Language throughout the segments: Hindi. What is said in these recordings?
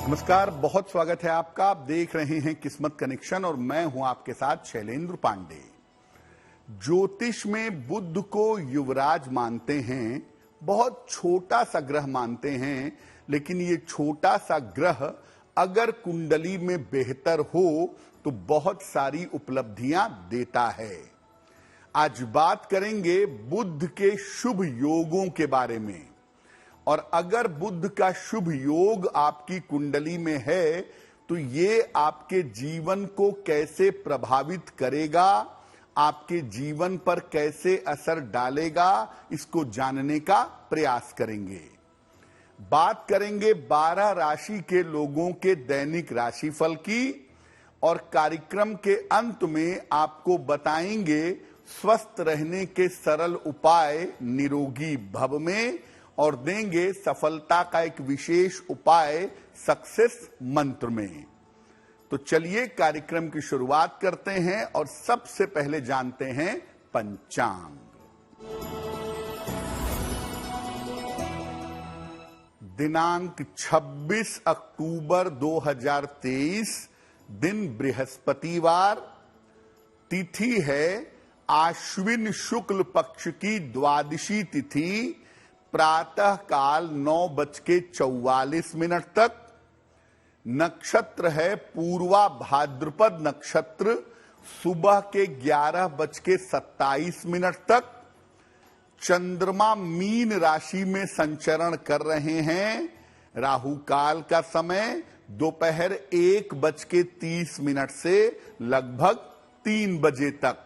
नमस्कार, बहुत स्वागत है आपका। आप देख रहे हैं किस्मत कनेक्शन और मैं हूं आपके साथ शैलेंद्र पांडे। ज्योतिष में बुध को युवराज मानते हैं, बहुत छोटा सा ग्रह मानते हैं, लेकिन ये छोटा सा ग्रह अगर कुंडली में बेहतर हो तो बहुत सारी उपलब्धियां देता है। आज बात करेंगे बुध के शुभ योगों के बारे में, और अगर बुध का शुभ योग आपकी कुंडली में है तो ये आपके जीवन को कैसे प्रभावित करेगा, आपके जीवन पर कैसे असर डालेगा, इसको जानने का प्रयास करेंगे। बात करेंगे 12 राशि के लोगों के दैनिक राशिफल की, और कार्यक्रम के अंत में आपको बताएंगे स्वस्थ रहने के सरल उपाय निरोगी भव में, और देंगे सफलता का एक विशेष उपाय सक्सेस मंत्र में। तो चलिए कार्यक्रम की शुरुआत करते हैं और सबसे पहले जानते हैं पंचांग। दिनांक 26 अक्टूबर 2023, दिन बृहस्पतिवार, तिथि है आश्विन शुक्ल पक्ष की द्वादशी तिथि, प्रातः काल 9:44 तक। नक्षत्र है पूर्वा भाद्रपद नक्षत्र, सुबह के 11:27 तक। चंद्रमा मीन राशि में संचरण कर रहे हैं। राहु काल का समय दोपहर 1:30 से लगभग 3 बजे तक।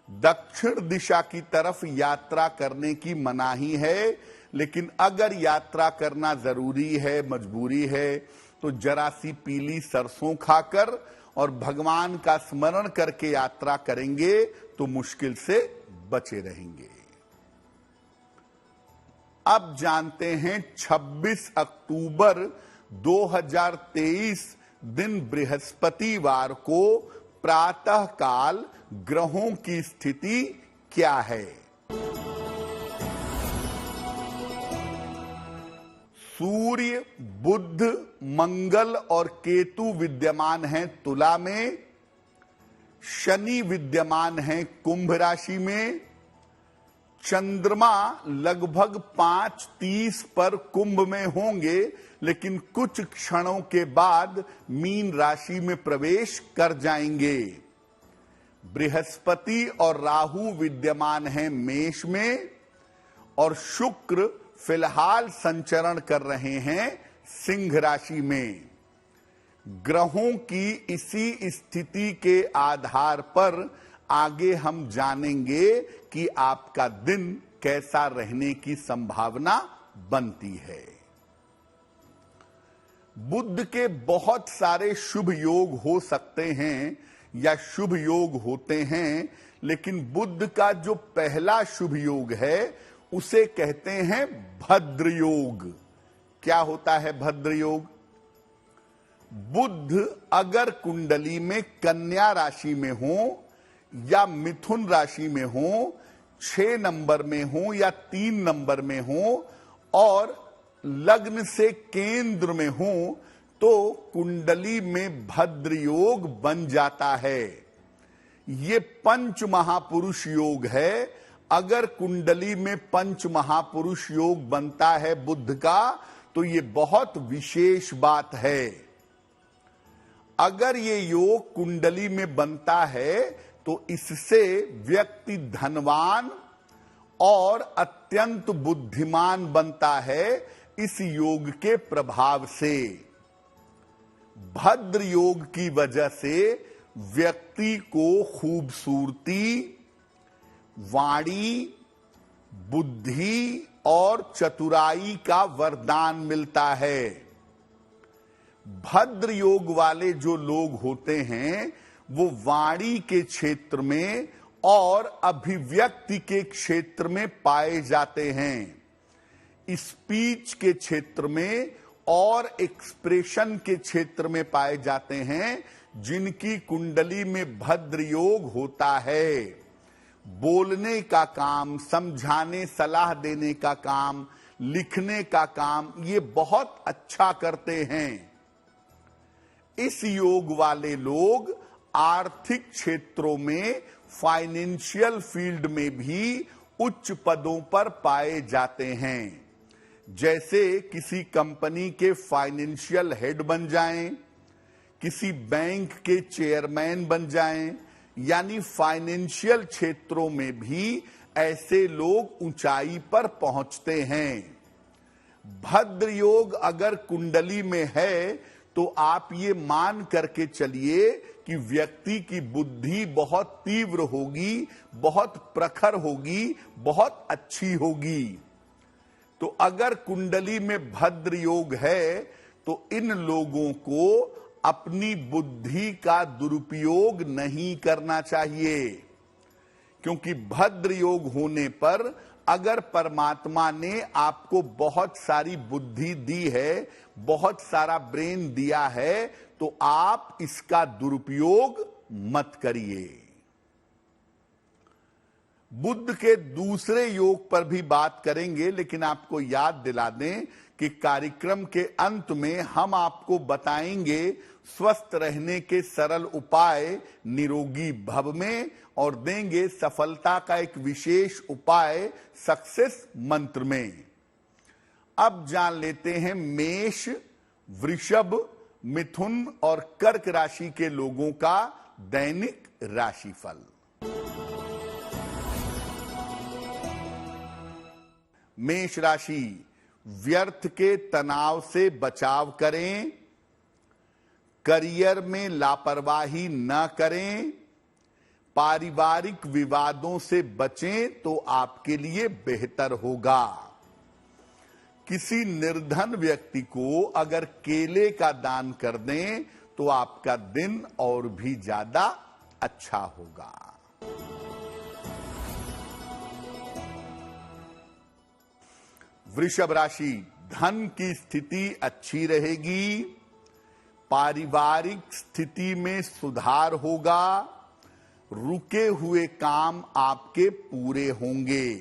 दक्षिण दिशा की तरफ यात्रा करने की मनाही है, लेकिन अगर यात्रा करना जरूरी है, मजबूरी है, तो जरा सी पीली सरसों खाकर और भगवान का स्मरण करके यात्रा करेंगे तो मुश्किल से बचे रहेंगे। अब जानते हैं 26 अक्टूबर 2023, दिन बृहस्पतिवार को प्रातः काल ग्रहों की स्थिति क्या है। सूर्य, बुध, मंगल और केतु विद्यमान हैं तुला में। शनि विद्यमान हैं कुंभ राशि में। चंद्रमा लगभग 5:30 पर कुंभ में होंगे, लेकिन कुछ क्षणों के बाद मीन राशि में प्रवेश कर जाएंगे। बृहस्पति और राहु विद्यमान हैं मेष में, और शुक्र फिलहाल संचरण कर रहे हैं सिंह राशि में। ग्रहों की इसी स्थिति के आधार पर आगे हम जानेंगे कि आपका दिन कैसा रहने की संभावना बनती है। बुध के बहुत सारे शुभ योग हो सकते हैं या शुभ योग होते हैं, लेकिन बुध का जो पहला शुभ योग है उसे कहते हैं भद्र योग। क्या होता है भद्र योग? बुध अगर कुंडली में कन्या राशि में हो या मिथुन राशि में हो, 6 नंबर में हो या 3 नंबर में हो, और लग्न से केंद्र में हो, तो कुंडली में भद्र योग बन जाता है। ये पंच महापुरुष योग है। अगर कुंडली में पंच महापुरुष योग बनता है बुध का, तो ये बहुत विशेष बात है। अगर ये योग कुंडली में बनता है तो इससे व्यक्ति धनवान और अत्यंत बुद्धिमान बनता है, इस योग के प्रभाव से। भद्र योग की वजह से व्यक्ति को खूबसूरती, वाणी, बुद्धि और चतुराई का वरदान मिलता है। भद्र योग वाले जो लोग होते हैं वो वाणी के क्षेत्र में और अभिव्यक्ति के क्षेत्र में पाए जाते हैं। स्पीच के क्षेत्र में और एक्सप्रेशन के क्षेत्र में पाए जाते हैं, जिनकी कुंडली में भद्र योग होता है। बोलने का काम, समझाने, सलाह देने का काम, लिखने का काम ये बहुत अच्छा करते हैं। इस योग वाले लोग आर्थिक क्षेत्रों में, फाइनेंशियल फील्ड में भी उच्च पदों पर पाए जाते हैं। जैसे किसी कंपनी के फाइनेंशियल हेड बन जाएं, किसी बैंक के चेयरमैन बन जाएं, यानी फाइनेंशियल क्षेत्रों में भी ऐसे लोग ऊंचाई पर पहुंचते हैं। भद्र योग अगर कुंडली में है तो आप ये मान करके चलिए कि व्यक्ति की बुद्धि बहुत तीव्र होगी, बहुत प्रखर होगी, बहुत अच्छी होगी। तो अगर कुंडली में भद्र योग है तो इन लोगों को अपनी बुद्धि का दुरुपयोग नहीं करना चाहिए, क्योंकि भद्र योग होने पर अगर परमात्मा ने आपको बहुत सारी बुद्धि दी है, बहुत सारा ब्रेन दिया है, तो आप इसका दुरुपयोग मत करिए। बुध के दूसरे योग पर भी बात करेंगे, लेकिन आपको याद दिला दें कि कार्यक्रम के अंत में हम आपको बताएंगे स्वस्थ रहने के सरल उपाय निरोगी भव में, और देंगे सफलता का एक विशेष उपाय सक्सेस मंत्र में। अब जान लेते हैं मेष, वृषभ, मिथुन और कर्क राशि के लोगों का दैनिक राशिफल। मेष राशि, व्यर्थ के तनाव से बचाव करें, करियर में लापरवाही न करें, पारिवारिक विवादों से बचें तो आपके लिए बेहतर होगा। किसी निर्धन व्यक्ति को अगर केले का दान कर दें तो आपका दिन और भी ज्यादा अच्छा होगा। वृषभ राशि, धन की स्थिति अच्छी रहेगी, पारिवारिक स्थिति में सुधार होगा, रुके हुए काम आपके पूरे होंगे।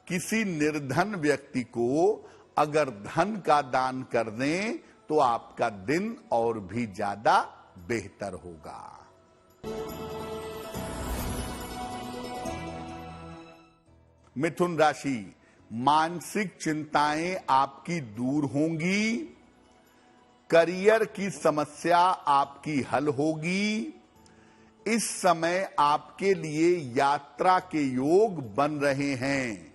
किसी निर्धन व्यक्ति को अगर धन का दान कर दें तो आपका दिन और भी ज्यादा बेहतर होगा। मिथुन राशि, मानसिक चिंताएं आपकी दूर होंगी, करियर की समस्या आपकी हल होगी। इस समय आपके लिए यात्रा के योग बन रहे हैं।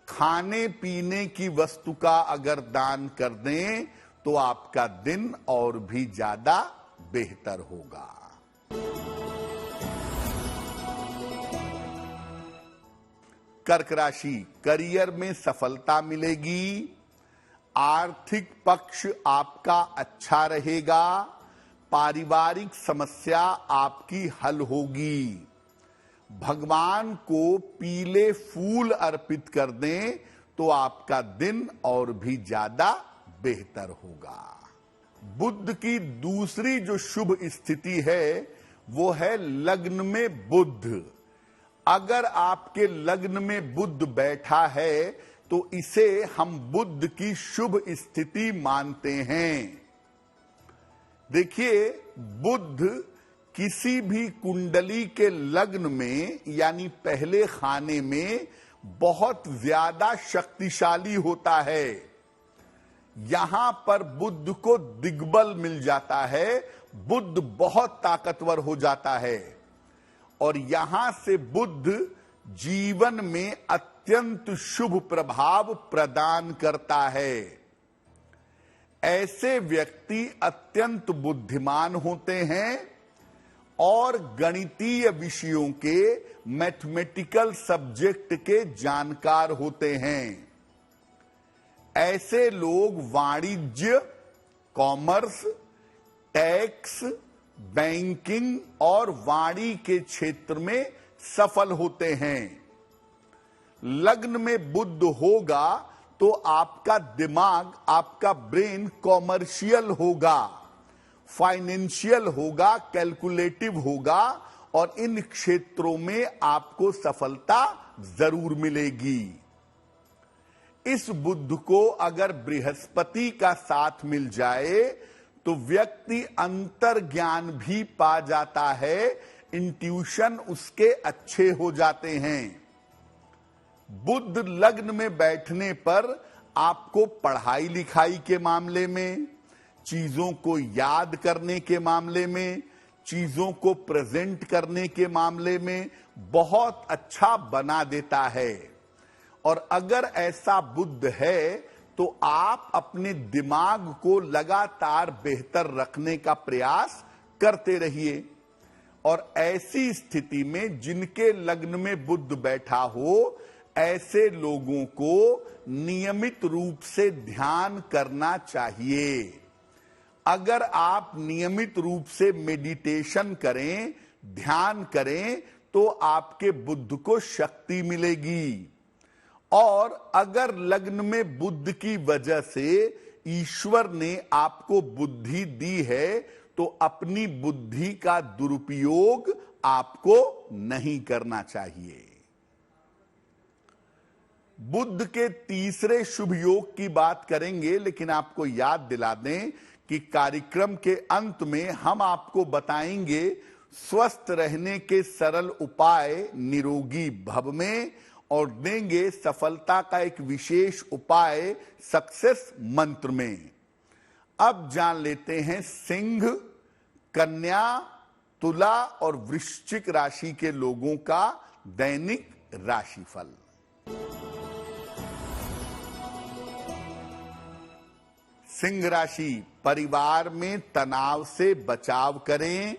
खाने पीने की वस्तु का अगर दान कर दें तो आपका दिन और भी ज्यादा बेहतर होगा। कर्क राशि, करियर में सफलता मिलेगी, आर्थिक पक्ष आपका अच्छा रहेगा, पारिवारिक समस्या आपकी हल होगी। भगवान को पीले फूल अर्पित कर दें तो आपका दिन और भी ज्यादा बेहतर होगा। बुध की दूसरी जो शुभ स्थिति है वो है लग्न में बुध। अगर आपके लग्न में बुध बैठा है तो इसे हम बुध की शुभ स्थिति मानते हैं। देखिए, बुध किसी भी कुंडली के लग्न में यानी पहले खाने में बहुत ज्यादा शक्तिशाली होता है। यहां पर बुध को दिग्बल मिल जाता है, बुध बहुत ताकतवर हो जाता है, और यहां से बुध जीवन में अत्यंत शुभ प्रभाव प्रदान करता है। ऐसे व्यक्ति अत्यंत बुद्धिमान होते हैं और गणितीय विषयों के, मैथमेटिकल सब्जेक्ट के जानकार होते हैं। ऐसे लोग वाणिज्य, कॉमर्स, टैक्स, बैंकिंग और वाणी के क्षेत्र में सफल होते हैं। लग्न में बुध होगा तो आपका दिमाग, आपका ब्रेन कॉमर्शियल होगा, फाइनेंशियल होगा, कैलकुलेटिव होगा, और इन क्षेत्रों में आपको सफलता जरूर मिलेगी। इस बुध को अगर बृहस्पति का साथ मिल जाए तो व्यक्ति अंतर्ज्ञान भी पा जाता है, इंट्यूशन उसके अच्छे हो जाते हैं। बुध लग्न में बैठने पर आपको पढ़ाई लिखाई के मामले में, चीजों को याद करने के मामले में, चीजों को प्रेजेंट करने के मामले में बहुत अच्छा बना देता है। और अगर ऐसा बुध है तो आप अपने दिमाग को लगातार बेहतर रखने का प्रयास करते रहिए। और ऐसी स्थिति में जिनके लग्न में बुध बैठा हो, ऐसे लोगों को नियमित रूप से ध्यान करना चाहिए। अगर आप नियमित रूप से मेडिटेशन करें, ध्यान करें, तो आपके बुध को शक्ति मिलेगी। और अगर लग्न में बुध की वजह से ईश्वर ने आपको बुद्धि दी है, तो अपनी बुद्धि का दुरुपयोग आपको नहीं करना चाहिए। बुध के तीसरे शुभ योग की बात करेंगे, लेकिन आपको याद दिला दें कि कार्यक्रम के अंत में हम आपको बताएंगे स्वस्थ रहने के सरल उपाय निरोगी भव में, और देंगे सफलता का एक विशेष उपाय सक्सेस मंत्र में। अब जान लेते हैं सिंह, कन्या, तुला और वृश्चिक राशि के लोगों का दैनिक राशिफल। सिंह राशि, परिवार में तनाव से बचाव करें,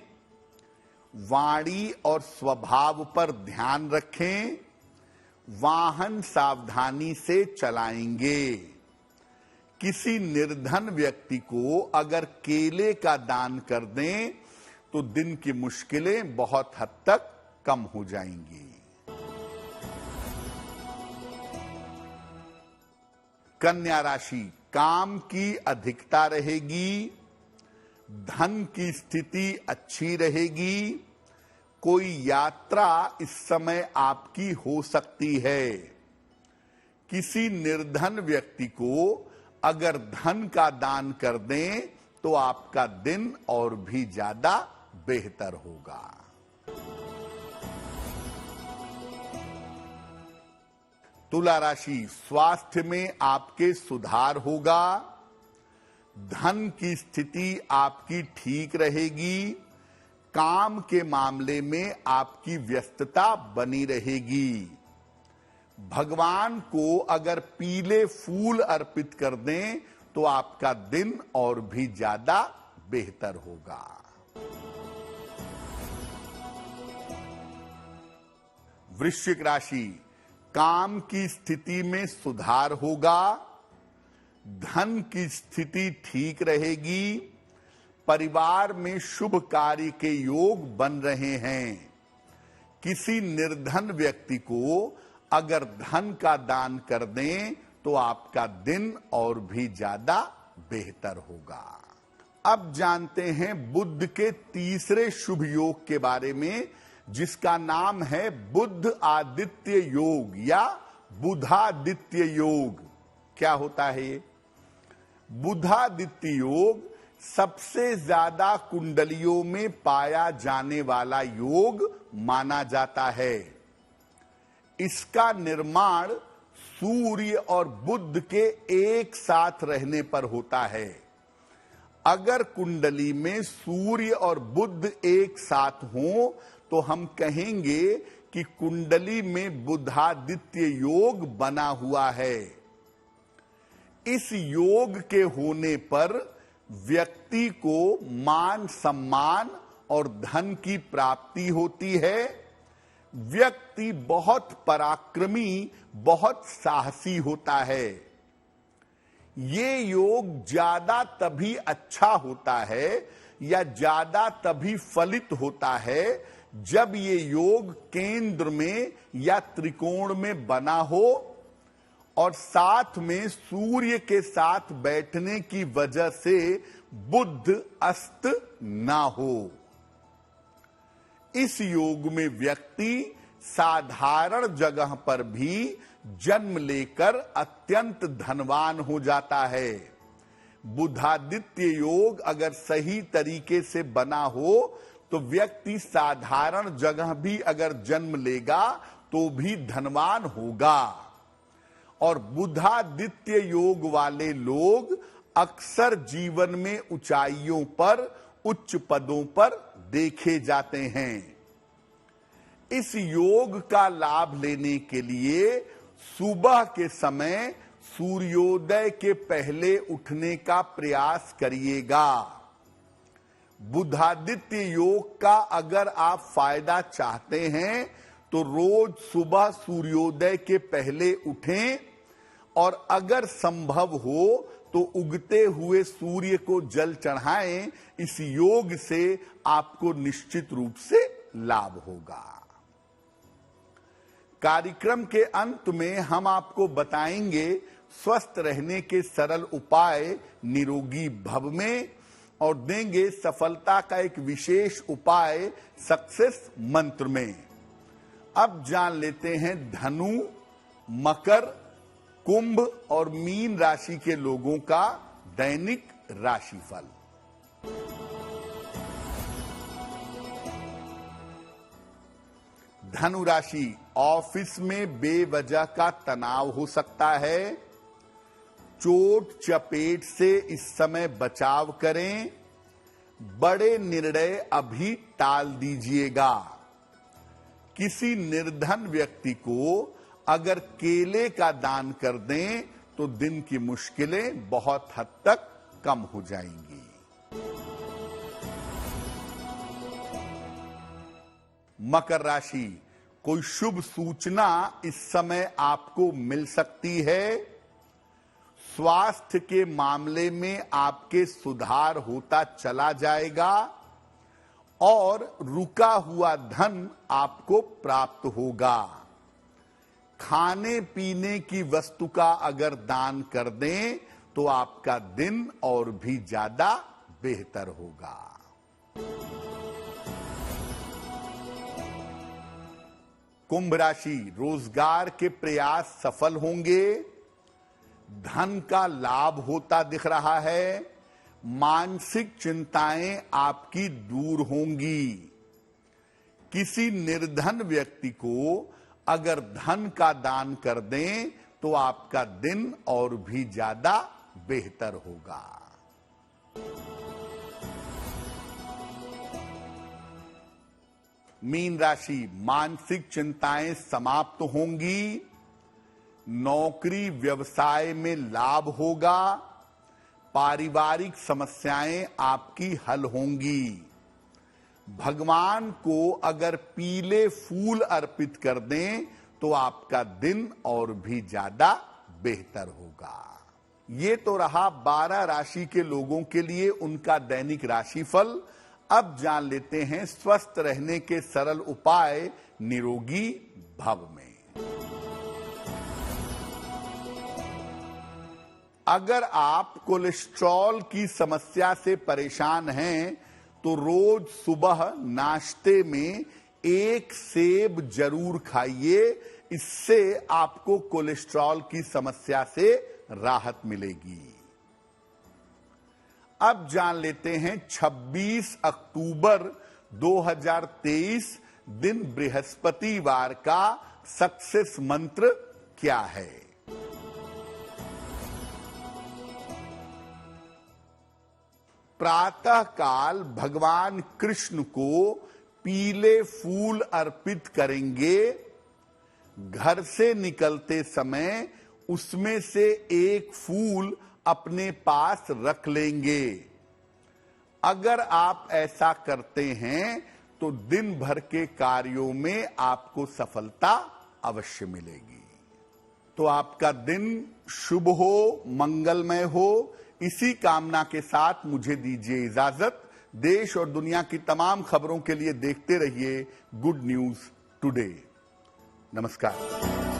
वाणी और स्वभाव पर ध्यान रखें, वाहन सावधानी से चलाएंगे। किसी निर्धन व्यक्ति को अगर केले का दान कर दें तो दिन की मुश्किलें बहुत हद तक कम हो जाएंगी। कन्या राशि, काम की अधिकता रहेगी, धन की स्थिति अच्छी रहेगी, कोई यात्रा इस समय आपकी हो सकती है। किसी निर्धन व्यक्ति को अगर धन का दान कर दें तो आपका दिन और भी ज्यादा बेहतर होगा। तुला राशि, स्वास्थ्य में आपके सुधार होगा, धन की स्थिति आपकी ठीक रहेगी, काम के मामले में आपकी व्यस्तता बनी रहेगी। भगवान को अगर पीले फूल अर्पित कर दें तो आपका दिन और भी ज्यादा बेहतर होगा। वृश्चिक राशि, काम की स्थिति में सुधार होगा, धन की स्थिति ठीक रहेगी, परिवार में शुभ कार्य के योग बन रहे हैं। किसी निर्धन व्यक्ति को अगर धन का दान कर दें तो आपका दिन और भी ज्यादा बेहतर होगा। अब जानते हैं बुध के तीसरे शुभ योग के बारे में, जिसका नाम है बुध आदित्य योग या बुधादित्य योग। क्या होता है ये? बुधादित्य योग सबसे ज्यादा कुंडलियों में पाया जाने वाला योग माना जाता है। इसका निर्माण सूर्य और बुध के एक साथ रहने पर होता है। अगर कुंडली में सूर्य और बुध एक साथ हो तो हम कहेंगे कि कुंडली में बुधादित्य योग बना हुआ है। इस योग के होने पर व्यक्ति को मान सम्मान और धन की प्राप्ति होती है। व्यक्ति बहुत पराक्रमी, बहुत साहसी होता है। ये योग ज्यादा तभी अच्छा होता है या ज्यादा तभी फलित होता है जब ये योग केंद्र में या त्रिकोण में बना हो और साथ में सूर्य के साथ बैठने की वजह से बुध अस्त ना हो। इस योग में व्यक्ति साधारण जगह पर भी जन्म लेकर अत्यंत धनवान हो जाता है। बुधादित्य योग अगर सही तरीके से बना हो तो व्यक्ति साधारण जगह भी अगर जन्म लेगा तो भी धनवान होगा। और बुधादित्य योग वाले लोग अक्सर जीवन में ऊंचाइयों पर, उच्च पदों पर देखे जाते हैं। इस योग का लाभ लेने के लिए सुबह के समय सूर्योदय के पहले उठने का प्रयास करिएगा। बुधादित्य योग का अगर आप फायदा चाहते हैं तो रोज सुबह सूर्योदय के पहले उठें और अगर संभव हो तो उगते हुए सूर्य को जल चढ़ाएं। इस योग से आपको निश्चित रूप से लाभ होगा। कार्यक्रम के अंत में हम आपको बताएंगे स्वस्थ रहने के सरल उपाय निरोगी भव में और देंगे सफलता का एक विशेष उपाय सक्सेस मंत्र में। अब जान लेते हैं धनु, मकर, कुंभ और मीन राशि के लोगों का दैनिक राशिफल। धनु राशि, ऑफिस में बेवजह का तनाव हो सकता है। चोट चपेट से इस समय बचाव करें। बड़े निर्णय अभी टाल दीजिएगा। किसी निर्धन व्यक्ति को अगर केले का दान कर दें तो दिन की मुश्किलें बहुत हद तक कम हो जाएंगी। मकर राशि, कोई शुभ सूचना इस समय आपको मिल सकती है। स्वास्थ्य के मामले में आपके सुधार होता चला जाएगा और रुका हुआ धन आपको प्राप्त होगा। खाने पीने की वस्तु का अगर दान कर दें तो आपका दिन और भी ज्यादा बेहतर होगा। कुंभ राशि, रोजगार के प्रयास सफल होंगे। धन का लाभ होता दिख रहा है। मानसिक चिंताएं आपकी दूर होंगी। किसी निर्धन व्यक्ति को अगर धन का दान कर दें तो आपका दिन और भी ज्यादा बेहतर होगा। मीन राशि, मानसिक चिंताएं समाप्त होंगी। नौकरी व्यवसाय में लाभ होगा। पारिवारिक समस्याएं आपकी हल होंगी। भगवान को अगर पीले फूल अर्पित कर दें तो आपका दिन और भी ज्यादा बेहतर होगा। ये तो रहा 12 राशि के लोगों के लिए उनका दैनिक राशिफल। अब जान लेते हैं स्वस्थ रहने के सरल उपाय निरोगी भव में। अगर आप कोलेस्ट्रॉल की समस्या से परेशान हैं तो रोज सुबह नाश्ते में 1 सेब जरूर खाइए। इससे आपको कोलेस्ट्रॉल की समस्या से राहत मिलेगी। अब जान लेते हैं 26 अक्टूबर 2023 दिन बृहस्पतिवार का सक्सेस मंत्र क्या है। प्रातः काल भगवान कृष्ण को पीले फूल अर्पित करेंगे। घर से निकलते समय उसमें से एक फूल अपने पास रख लेंगे। अगर आप ऐसा करते हैं तो दिन भर के कार्यों में आपको सफलता अवश्य मिलेगी। तो आपका दिन शुभ हो, मंगलमय हो, इसी कामना के साथ मुझे दीजिए इजाजत। देश और दुनिया की तमाम खबरों के लिए देखते रहिए गुड न्यूज टुडे। नमस्कार।